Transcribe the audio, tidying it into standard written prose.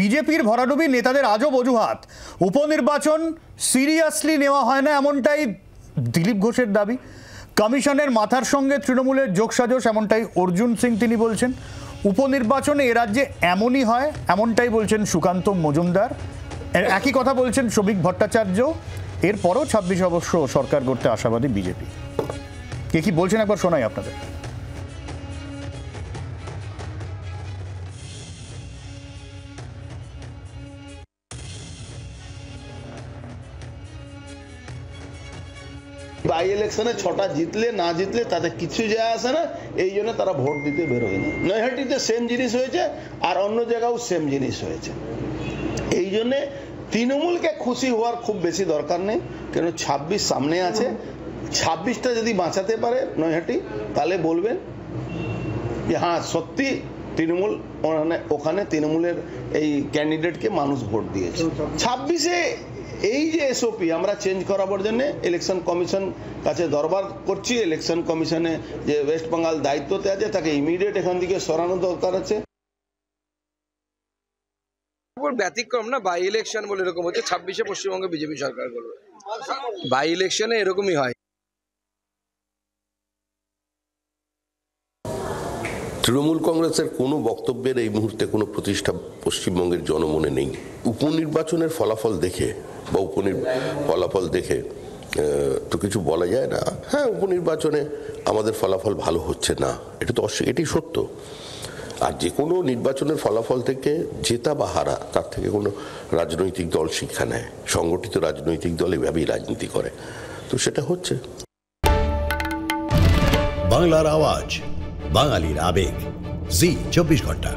বিজেপির ভরাডুবি নেতাদের আজব অজুহাত, উপনির্বাচন সিরিয়াসলি নেওয়া হয় না এমনটাই দিলীপ ঘোষের দাবি। কমিশনের মাথার সঙ্গে তৃণমূলের যোগসাজশ এমনটাই অর্জুন সিং তিনি বলছেন। উপনির্বাচনে এ রাজ্যে এমনই হয় এমনটাই বলছেন সুকান্ত মজুমদার। একই কথা বলছেন শ্রমিক ভট্টাচার্য। এরপরও 26 অবশ্য সরকার গড়তে আশাবাদী বিজেপি। কে কি বলছেন একবার শোনাই আপনাদের। বাই ইলেকশনে 6টা জিতলে না জিতলে তাতে কিছু যায় আসে না, এই জন্য তারা ভোট দিতে বেরোয় না। নৈহাটিতে সেম জিনিস হয়েছে আর অন্য জায়গাও সেম জিনিস হয়েছে। এই জন্যে তৃণমূলকে খুশি হওয়ার খুব বেশি দরকার নেই, কেন 26 সামনে আছে। 26টা যদি বাঁচাতে পারে নৈহাটি, তাহলে বলবেন যে হ্যাঁ সত্যি তৃণমূল ওখানে তৃণমূলের এই ক্যান্ডিডেটকে মানুষ ভোট দিয়েছে। 26-এ এই যে এসওপি আমরা চেঞ্জ করাবার জন্য ইলেকশন কমিশন কাছে দরবার করছি। ইলেকশন কমিশনে যে ওয়েস্ট বেঙ্গল দায়িত্বতে আছে তাকে ইমিডিয়েট এখান থেকে সরানো দরকার আছে। ব্যতিক্রম না, বাই ইলেকশন বলে এরকম হচ্ছে। 26-এ পশ্চিমবঙ্গে বিজেপি সরকার করবে, বাই ইলেকশনে এরকমই হয়। তৃণমূল কংগ্রেসের কোনো বক্তব্যের এই মুহূর্তে কোনো প্রতিষ্ঠা পশ্চিমবঙ্গের জনমনে নেই। উপনির্বাচনের ফলাফল দেখে বা ফলাফল দেখে তো কিছু বলা যায় না। হ্যাঁ, উপনির্বাচনে আমাদের ফলাফল ভালো হচ্ছে না, এটা তো এটি সত্য। আর যে কোনো নির্বাচনের ফলাফল থেকে জেতা বা হারা তার থেকে কোনো রাজনৈতিক দল শিক্ষা নেয়। সংগঠিত রাজনৈতিক দল এভাবেই রাজনীতি করে, তো সেটা হচ্ছে। বাংলার আওয়াজ, বাঙালির আবেগ, জি 24 ঘন্টা।